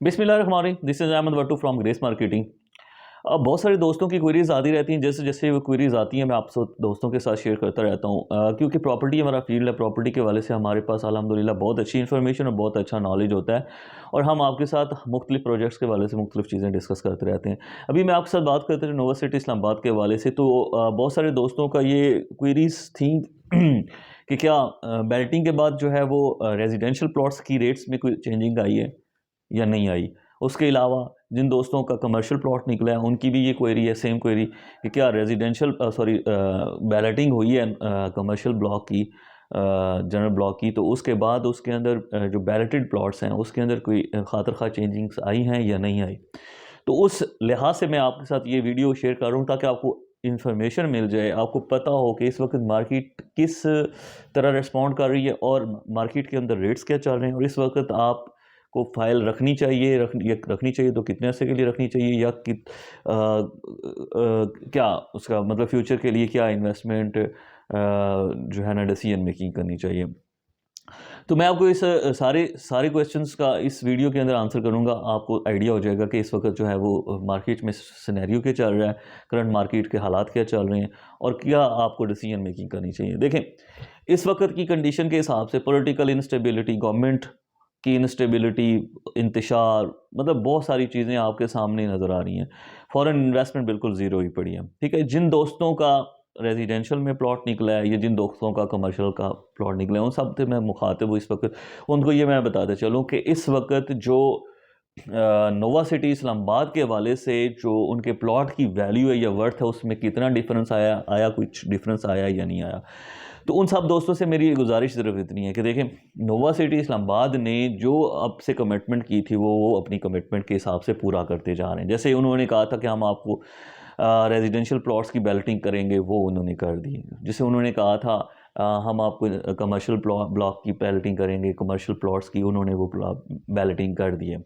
बिस्मिल्लाहिर्रहमानिर्रहीम, this is Ahmed Wattoo from Grace Marketing. अब बहुत सारे दोस्तों की क्वेरीज़ आती रहती हैं। जैसे जैसे वो क्वेरीज़ आती हैं मैं आप सब दोस्तों के साथ शेयर करता रहता हूँ, क्योंकि प्रॉपर्टी हमारा फील्ड है। प्रॉपर्टी के हवाले से हमारे पास अल्हम्दुलिल्लाह बहुत अच्छी इन्फॉर्मेशन और बहुत अच्छा नॉलेज होता है, और हम आपके साथ मुख्तलिफ प्रोजेक्ट्स के हवाले से मुख्तलिफ चीज़ें डिस्कस करते रहते हैं। अभी मैं आपके साथ बात करते थे नोवा सिटी इस्लामाबाद के हवाले से, तो बहुत सारे दोस्तों का ये क्वेरीज़ थी कि क्या बेल्टिंग के बाद जो है वो रेजिडेंशियल प्लॉट्स की रेट्स में कोई चेंजिंग आई है या नहीं आई। उसके अलावा जिन दोस्तों का कमर्शियल प्लॉट निकला है उनकी भी ये क्वेरी है, सेम क्वेरी, कि क्या रेजिडेंशियल बैलेटिंग हुई है कमर्शियल ब्लॉक की, जनरल ब्लॉक की, तो उसके बाद उसके अंदर जो बैलेटेड प्लॉट्स हैं उसके अंदर कोई खातर खा चेंजिंग्स आई हैं या नहीं आई। तो उस लिहाज से मैं आपके साथ ये वीडियो शेयर कर रहा हूँ ताकि आपको इन्फॉर्मेशन मिल जाए, आपको पता हो कि इस वक्त मार्केट किस तरह रिस्पॉन्ड कर रही है और मार्केट के अंदर रेट्स क्या चल रहे हैं, और इस वक्त आप को फाइल रखनी चाहिए, रखनी चाहिए तो कितने अरसे के लिए रखनी चाहिए, या क्या उसका मतलब फ्यूचर के लिए क्या इन्वेस्टमेंट जो है ना डिसीजन मेकिंग करनी चाहिए। तो मैं आपको इस सारे सारे क्वेश्चंस का इस वीडियो के अंदर आंसर करूंगा। आपको आइडिया हो जाएगा कि इस वक्त जो है वो मार्केट में सिनेरियो क्या चल रहा है, करंट मार्केट के हालात क्या चल रहे हैं, और क्या आपको डिसीजन मेकिंग करनी चाहिए। देखें, इस वक्त की कंडीशन के हिसाब से पॉलिटिकल इंस्टेबिलिटी, गवर्नमेंट की इंस्टेबिलिटी, इंतशार, मतलब बहुत सारी चीज़ें आपके सामने नज़र आ रही हैं। फॉरेन इन्वेस्टमेंट बिल्कुल ज़ीरो ही पड़ी है। ठीक है, जिन दोस्तों का रेजिडेंशियल में प्लॉट निकला है या जिन दोस्तों का कमर्शियल का प्लॉट निकला है उन सब से मैं मुखातिब हूँ इस वक्त। उनको ये मैं बताते चलूँ कि इस वक्त जो नोवा सिटी इस्लामाबाद के हवाले से जो उनके प्लॉट की वैल्यू है या वर्थ है उसमें कितना डिफरेंस आया कुछ डिफरेंस आया या नहीं आया। तो उन सब दोस्तों से मेरी गुजारिश सिर्फ इतनी है कि देखें, नोवा सिटी इस्लामाबाद ने जो अब से कमिटमेंट की थी वो अपनी कमिटमेंट के हिसाब से पूरा करते जा रहे हैं। जैसे उन्होंने कहा था कि हम आपको रेजिडेंशियल प्लॉट्स की बैलेटिंग करेंगे, वो उन्होंने कर दी। जैसे उन्होंने कहा था हम आपको कमर्शियल ब्लॉक की बैलेटिंग करेंगे, कमर्शियल प्लॉट्स की उन्होंने वो बैलेटिंग कर दी है।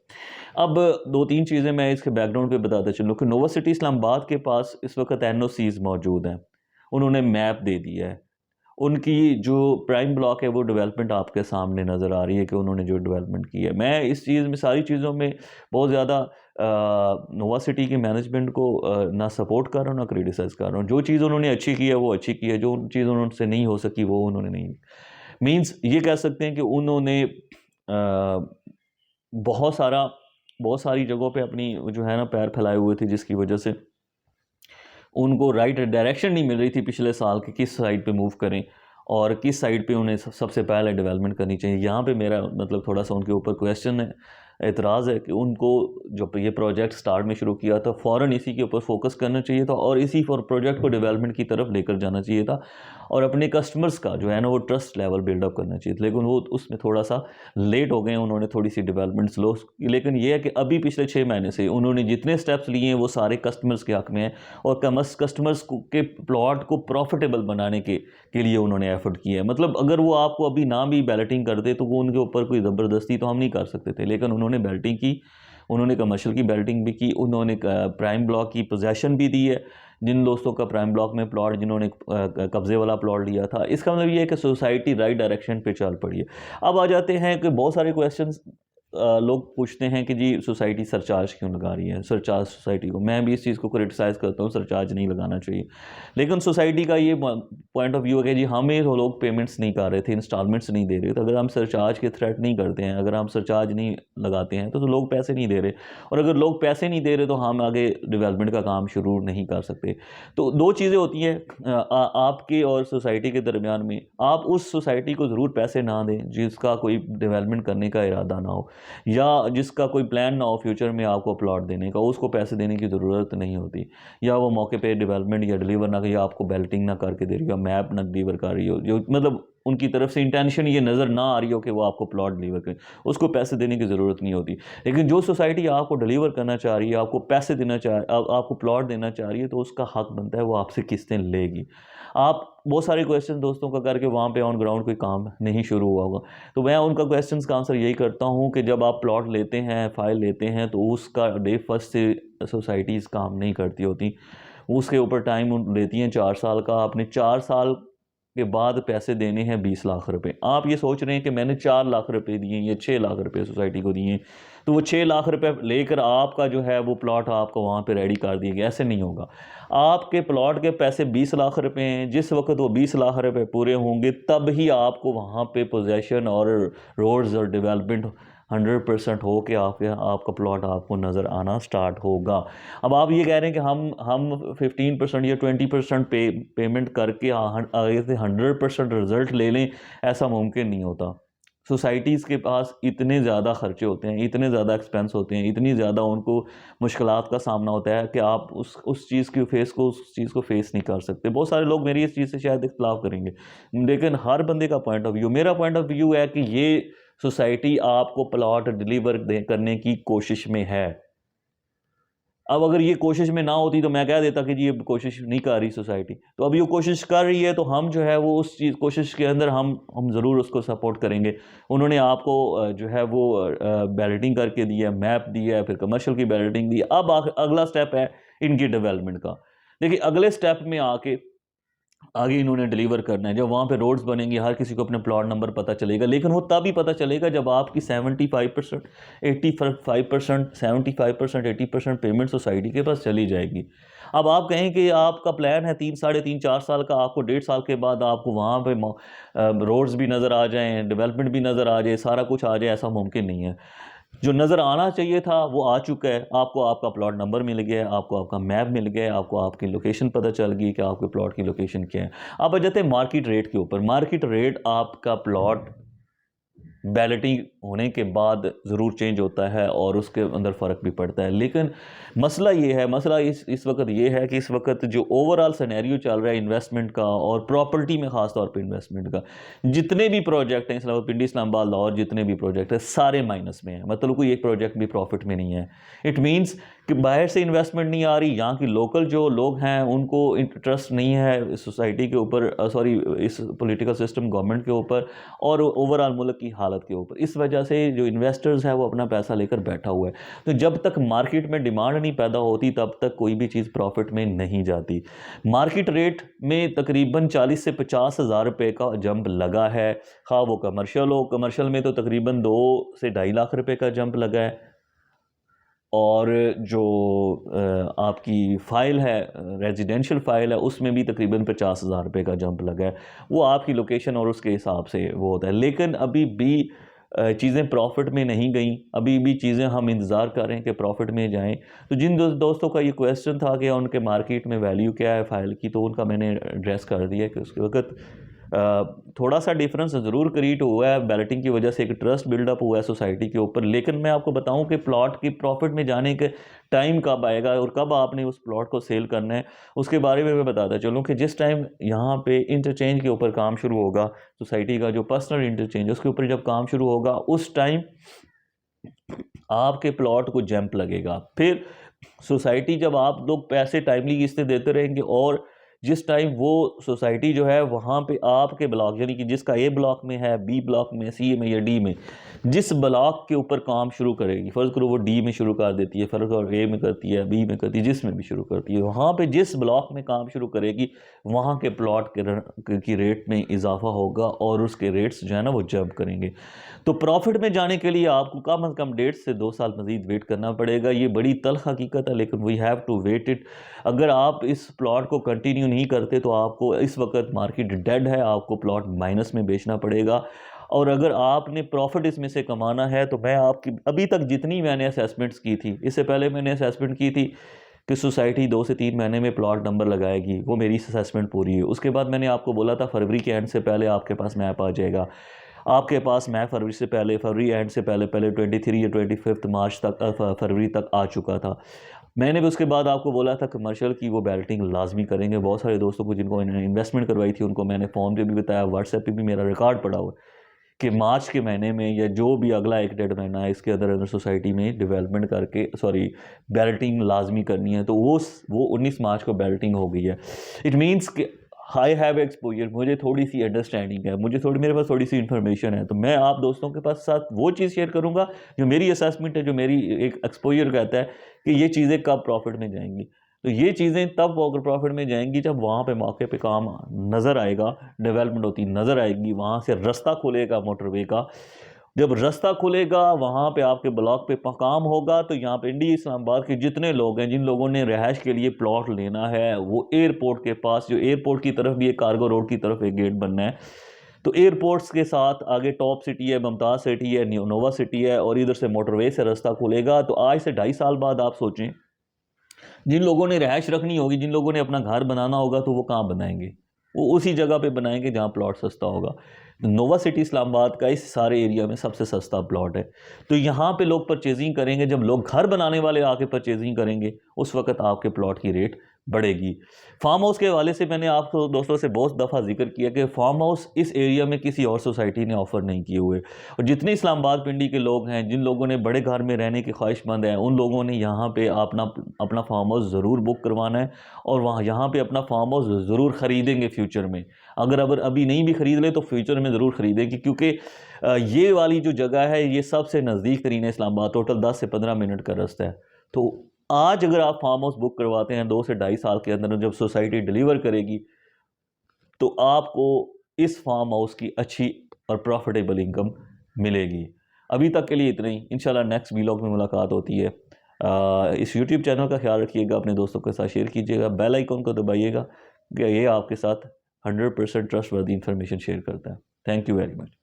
अब दो तीन चीज़ें मैं इसके बैकग्राउंड पे बताते चलूँ कि नोवा सिटी इस्लामाबाद के पास इस वक्त एनओसीज मौजूद हैं, उन्होंने मैप दे दिया है। उनकी जो प्राइम ब्लॉक है वो डेवलपमेंट आपके सामने नज़र आ रही है कि उन्होंने जो डेवलपमेंट की है। मैं इस चीज़ में सारी चीज़ों में बहुत ज़्यादा नोवा सिटी की मैनेजमेंट को ना सपोर्ट कर रहा हूँ ना क्रिटिसाइज़ कर रहा हूँ। जो चीज़ उन्होंने अच्छी की है वो अच्छी की है, जो चीज़ उनसे नहीं हो सकी वो उन्होंने नहीं। मीन्स ये कह सकते हैं कि उन्होंने बहुत सारा बहुत सारी जगहों पे अपनी जो है ना पैर फैलाए हुए थे, जिसकी वजह से उनको राइट डायरेक्शन नहीं मिल रही थी पिछले साल कि किस साइड पे मूव करें और किस साइड पे उन्हें सबसे पहले डेवलपमेंट करनी चाहिए। यहाँ पे मेरा मतलब थोड़ा सा उनके ऊपर क्वेश्चन है, एतराज़ है कि उनको जब ये प्रोजेक्ट स्टार्ट में शुरू किया था फ़ौरन इसी के ऊपर फोकस करना चाहिए था और इसी फॉर प्रोजेक्ट को डेवलपमेंट की तरफ लेकर जाना चाहिए था, और अपने कस्टमर्स का जो है ना वो ट्रस्ट लेवल बिल्डअप करना चाहिए था। लेकिन वो उसमें थोड़ा सा लेट हो गए, उन्होंने थोड़ी सी डेवलपमेंट स्लो। लेकिन ये है कि अभी पिछले 6 महीने से उन्होंने जितने स्टेप्स लिए हैं वो सारे कस्टमर्स के हक़ में हैं, और कस्टमर्स के प्लॉट को प्रॉफिटेबल बनाने के लिए उन्होंने एफर्ट किया है। मतलब अगर वो आपको अभी ना भी बैलेटिंग करते तो वो उनके ऊपर कोई ज़बरदस्ती तो हम नहीं कर सकते थे, लेकिन उन्होंने बैलेटिंग की, उन्होंने कमर्शियल की बैलेटिंग भी की, उन्होंने प्राइम ब्लॉक की पोजेसन भी दी है। जिन दोस्तों का प्राइम ब्लॉक में प्लॉट, जिन्होंने कब्जे वाला प्लॉट लिया था, इसका मतलब ये है कि सोसाइटी राइट डायरेक्शन पे चल पड़ी है। अब आ जाते हैं कि बहुत सारे क्वेश्चंस लोग पूछते हैं कि जी सोसाइटी सरचार्ज क्यों लगा रही है, सरचार्ज सोसाइटी को। मैं भी इस चीज़ को क्रिटिसाइज़ करता हूँ, सरचार्ज नहीं लगाना चाहिए। लेकिन सोसाइटी का ये पॉइंट ऑफ व्यू है कि जी हमें वो लोग पेमेंट्स नहीं कर रहे थे, इंस्टॉलमेंट्स नहीं दे रहे, तो अगर हम सरचार्ज के थ्रेट नहीं करते हैं, अगर हम सरचार्ज नहीं लगाते हैं तो लोग पैसे नहीं दे रहे, और अगर लोग पैसे नहीं दे रहे तो हम आगे डेवलपमेंट का काम शुरू नहीं कर सकते। तो दो चीज़ें होती हैं आपके और सोसाइटी के दरमियान में। आप उस सोसाइटी को ज़रूर पैसे ना दें जिसका कोई डेवलपमेंट करने का इरादा ना हो, या जिसका कोई प्लान ना हो फ्यूचर में आपको प्लॉट देने का, उसको पैसे देने की ज़रूरत नहीं होती। या वो मौके पे डेवलपमेंट या डिलीवर ना, या आपको बेल्टिंग ना करके दे रही हो, मैप ना डिलीवर कर रही हो, जो मतलब उनकी तरफ से इंटेंशन ये नज़र ना आ रही हो कि वो आपको प्लॉट डिलीवर करें, उसको पैसे देने की ज़रूरत नहीं होती। लेकिन जो सोसाइटी आपको डिलीवर करना चाह रही है, आपको पैसे देना आपको प्लॉट देना चाह रही है, तो उसका हक बनता है वो आपसे किस्तें लेगी। आप बहुत सारे क्वेश्चन दोस्तों का करके वहाँ पे ऑन ग्राउंड कोई काम नहीं शुरू हुआ होगा, तो मैं उनका क्वेश्चंस का आंसर यही करता हूँ कि जब आप प्लॉट लेते हैं, फाइल लेते हैं, तो उसका डे फर्स्ट से सोसाइटीज़ काम नहीं करती होती। उसके ऊपर टाइम लेती हैं 4 साल का। आपने 4 साल के बाद पैसे देने हैं 20 लाख रुपए। आप ये सोच रहे हैं कि मैंने 4 लाख रुपए दिए या 6 लाख रुपए सोसाइटी को दिए, तो वो 6 लाख रुपए लेकर आपका जो है वो प्लॉट आपको वहाँ पे रेडी कर दिया गया, ऐसे नहीं होगा। आपके प्लॉट के पैसे 20 लाख रुपए हैं, जिस वक्त वो 20 लाख रुपए पूरे होंगे तब ही आपको वहाँ पे पोजेशन और रोड्स और डेवलपमेंट 100% हो के आपका प्लॉट आपको नज़र आना स्टार्ट होगा। अब आप ये कह रहे हैं कि हम 15% या 20% पेमेंट करके आगे से 100% रिजल्ट ले लें, ऐसा मुमकिन नहीं होता। सोसाइटीज़ के पास इतने ज़्यादा खर्चे होते हैं, इतने ज़्यादा एक्सपेंस होते हैं, इतनी ज़्यादा उनको मुश्किलात का सामना होता है कि आप उस चीज़ को फेस नहीं कर सकते। बहुत सारे लोग मेरी इस चीज़ से शायद इख्तलाफ करेंगे, लेकिन हर बंदे का पॉइंट ऑफ व्यू, मेरा पॉइंट ऑफ व्यू है कि ये सोसाइटी आपको प्लॉट डिलीवर करने की कोशिश में है। अब अगर ये कोशिश में ना होती तो मैं कह देता कि जी ये कोशिश नहीं कर रही सोसाइटी, तो अब ये कोशिश कर रही है तो हम जो है वो उस चीज़ कोशिश के अंदर हम ज़रूर उसको सपोर्ट करेंगे। उन्होंने आपको जो है वो बैलेटिंग करके दिया, मैप दिया है, फिर कमर्शियल की बैलेटिंग दी। अब अगला स्टेप है इनकी डेवलपमेंट का। देखिए अगले स्टेप में आगे इन्होंने डिलीवर करना है। जब वहाँ पे रोड्स बनेंगी, हर किसी को अपने प्लॉट नंबर पता चलेगा, लेकिन वो तभी पता चलेगा जब आपकी 75%, 85%, 75%, 80% पेमेंट सोसाइटी के पास चली जाएगी। अब आप कहें कि आपका प्लान है 3, साढ़े 3, 4 साल का, आपको 1.5 साल के बाद आपको वहाँ पे रोड्स भी नज़र आ जाएँ, डेवलपमेंट भी नज़र आ जाए, सारा कुछ आ जाए, ऐसा मुमकिन नहीं है। जो नज़र आना चाहिए था वो आ चुका है। आपको आपका प्लॉट नंबर मिल गया है, आपको आपका मैप मिल गया है, आपको आपकी लोकेशन पता चल गई कि आपके प्लॉट की लोकेशन क्या है। अब आ जाते हैं मार्केट रेट के ऊपर। मार्केट रेट आपका प्लॉट बैलेटिंग होने के बाद ज़रूर चेंज होता है और उसके अंदर फ़र्क भी पड़ता है, लेकिन मसला इस वक्त ये है कि इस वक्त जो ओवरऑल सिनेरियो चल रहा है इन्वेस्टमेंट का और प्रॉपर्टी में ख़ास तौर पे इन्वेस्टमेंट का, जितने भी प्रोजेक्ट हैं इस्लामाबाद, पिंडी, इस्लामाबाद, लाहौर, जितने भी प्रोजेक्ट हैं सारे माइनस में हैं। मतलब कोई एक प्रोजेक्ट भी प्रॉफिट में नहीं है। इट मीन्स कि बाहर से इन्वेस्टमेंट नहीं आ रही, यहाँ की लोकल जो लोग हैं उनको इंटरेस्ट नहीं है इस सोसाइटी के ऊपर, इस पॉलिटिकल सिस्टम गवर्नमेंट के ऊपर और ओवरऑल मुल्क की हालत के ऊपर। इस वजह से जो इन्वेस्टर्स है वो अपना पैसा लेकर बैठा हुआ है। तो जब तक मार्केट में डिमांड नहीं पैदा होती तब तक कोई भी चीज़ प्रॉफिट में नहीं जाती। मार्केट रेट में तकरीबन 40 से 50 हज़ार रुपये का जंप लगा है, खा वो कमर्शियल हो। कमर्शियल में तो तकरीबन 2 से 2.5 लाख रुपये का जंप लगा है, और जो आपकी फ़ाइल है, रेजिडेंशियल फ़ाइल है, उसमें भी तकरीबन 50 हज़ार रुपये का जंप लगा है। वो आपकी लोकेशन और उसके हिसाब से वो होता है, लेकिन अभी भी चीज़ें प्रॉफिट में नहीं गई। अभी भी चीज़ें हम इंतज़ार कर रहे हैं कि प्रॉफिट में जाएं। तो जिन दोस्तों का ये क्वेश्चन था कि उनके मार्केट में वैल्यू क्या है फ़ाइल की, तो उनका मैंने एड्रेस कर दिया कि उसके वक्त थोड़ा सा डिफरेंस ज़रूर क्रिएट हुआ है। बैलेटिंग की वजह से एक ट्रस्ट बिल्डअप हुआ है सोसाइटी के ऊपर, लेकिन मैं आपको बताऊं कि प्लॉट की प्रॉफिट में जाने के टाइम कब आएगा और कब आपने उस प्लॉट को सेल करना है, उसके बारे में मैं बताता चलूं कि जिस टाइम यहाँ पे इंटरचेंज के ऊपर काम शुरू होगा, सोसाइटी का जो पर्सनल इंटरचेंज उसके ऊपर जब काम शुरू होगा, उस टाइम आपके प्लॉट को जंप लगेगा। फिर सोसाइटी, जब आप लोग पैसे टाइमली किस्तें देते रहेंगे और जिस टाइम वो सोसाइटी जो है वहाँ पे आपके ब्लॉक, यानी कि जिसका ए ब्लॉक में है, बी ब्लॉक में, सी में या डी में, जिस ब्लॉक के ऊपर काम शुरू करेगी, फ़र्ज़ करो वो डी में शुरू कर देती है, फ़र्ज़ करो ए में करती है, बी में करती है, जिसमें भी शुरू करती है, वहाँ पे जिस ब्लॉक में काम शुरू करेगी वहाँ के प्लॉट की रेट में इजाफा होगा और उसके रेट्स जो है ना वो जंप करेंगे। तो प्रॉफिट में जाने के लिए आपको कम से कम 1.5 से 2 साल मज़ीद वेट करना पड़ेगा। ये बड़ी तल्ख़ हकीकत है, लेकिन we have to wait it. अगर आप इस प्लॉट को कंटिन्यू नहीं करते तो आपको इस वक्त मार्केट डेड है, आपको प्लॉट माइनस में बेचना पड़ेगा। और अगर आपने प्रॉफिट इसमें से कमाना है तो मैं आपकी अभी तक जितनी मैंने असेसमेंट्स की थी, इससे पहले मैंने असेसमेंट की थी कि सोसाइटी 2 से 3 महीने में प्लॉट नंबर लगाएगी, वो मेरी असेसमेंट पूरी है। उसके बाद मैंने आपको बोला था फरवरी के एंड से पहले आपके पास मैप आ जाएगा। आपके पास मैप फरवरी एंड से पहले 23 या 25 मार्च तक, फरवरी तक आ चुका था। मैंने भी उसके बाद आपको बोला था कमर्शियल की वो बैलेटिंग लाजमी करेंगे। बहुत सारे दोस्तों को जिनको इन्होंने इन्वेस्टमेंट करवाई थी उनको मैंने फ़ोन पे भी बताया, व्हाट्सएप पे भी मेरा रिकॉर्ड पड़ा हुआ है कि मार्च के महीने में या जो भी अगला 1-1.5 महीना है इसके अंदर सोसाइटी में डेवलपमेंट करके बैलेटिंग लाजमी करनी है। तो वो 19 मार्च को बैलेटिंग हो गई है। इट मीन्स कि आई हैव एक्सपोजर, मुझे थोड़ी सी अंडरस्टैंडिंग है, मेरे पास थोड़ी सी इन्फॉर्मेशन है, तो मैं आप दोस्तों के पास साथ वो चीज़ शेयर करूँगा जो मेरी असेसमेंट है, जो मेरी एक एक्सपोजर कहता है कि ये चीज़ें कब प्रॉफिट में जाएंगी। तो ये चीज़ें तब वॉकर प्रॉफिट में जाएंगी जब वहाँ पे मौके पे काम नज़र आएगा, डेवलपमेंट होती नज़र आएगी, वहाँ से रास्ता खुलेगा मोटरवे का। जब रास्ता खुलेगा वहाँ पे आपके ब्लॉक पे काम होगा, तो यहाँ पे इंडी इस्लामाबाद के जितने लोग हैं, जिन लोगों ने रिहाइश के लिए प्लॉट लेना है, वो एयरपोर्ट के पास, जो एयरपोर्ट की तरफ भी एक कार्गो रोड की तरफ एक गेट बनना है, तो एयरपोर्ट्स के साथ आगे टॉप सिटी है, मुमताज़ सिटी है, नोवा सिटी है, और इधर से मोटरवे से रास्ता खुलेगा। तो आज से 2.5 साल बाद आप सोचें, जिन लोगों ने रिहाइश रखनी होगी, जिन लोगों ने अपना घर बनाना होगा, तो वो कहाँ बनाएंगे? वो उसी जगह पे बनाएंगे जहाँ प्लॉट सस्ता होगा। नोवा सिटी इस्लामाबाद का इस सारे एरिया में सबसे सस्ता प्लॉट है। तो यहाँ पे लोग परचेजिंग करेंगे, जब लोग घर बनाने वाले आके परचेजिंग करेंगे, उस वक्त आपके प्लॉट की रेट बढ़ेगी। फार्म हाउस के हवाले से मैंने आपको दोस्तों से बहुत दफ़ा जिक्र किया कि फार्म हाउस इस एरिया में किसी और सोसाइटी ने ऑफ़र नहीं किए हुए, और जितने इस्लामाबाद पिंडी के लोग हैं, जिन लोगों ने बड़े घर में रहने की ख्वाहिशमंद है, उन लोगों ने यहाँ पे अपना फार्म हाउस ज़रूर बुक करवाना है, और वहाँ यहाँ पे अपना फार्म हाउस ज़रूर ख़रीदेंगे फ्यूचर में। अगर अभी नहीं भी ख़रीद ले तो फ्यूचर में ज़रूर ख़रीदेंगे, क्योंकि ये वाली जो जगह है ये सबसे नज़दीक तरीन है इस्लामाबाद, टोटल 10 से 15 मिनट का रास्ता है। तो आज अगर आप फार्म हाउस बुक करवाते हैं 2 से 2.5 साल के अंदर, जब सोसाइटी डिलीवर करेगी, तो आपको इस फार्म हाउस की अच्छी और प्रॉफिटेबल इनकम मिलेगी। अभी तक के लिए इतना ही, इंशाल्लाह नेक्स्ट व्लॉग में मुलाकात होती है। इस यूट्यूब चैनल का ख्याल रखिएगा, अपने दोस्तों के साथ शेयर कीजिएगा, बेल आइकन को दबाइएगा, कि ये आपके साथ 100% ट्रस्टवर्दी इंफॉर्मेशन शेयर करता है। Thank you very much.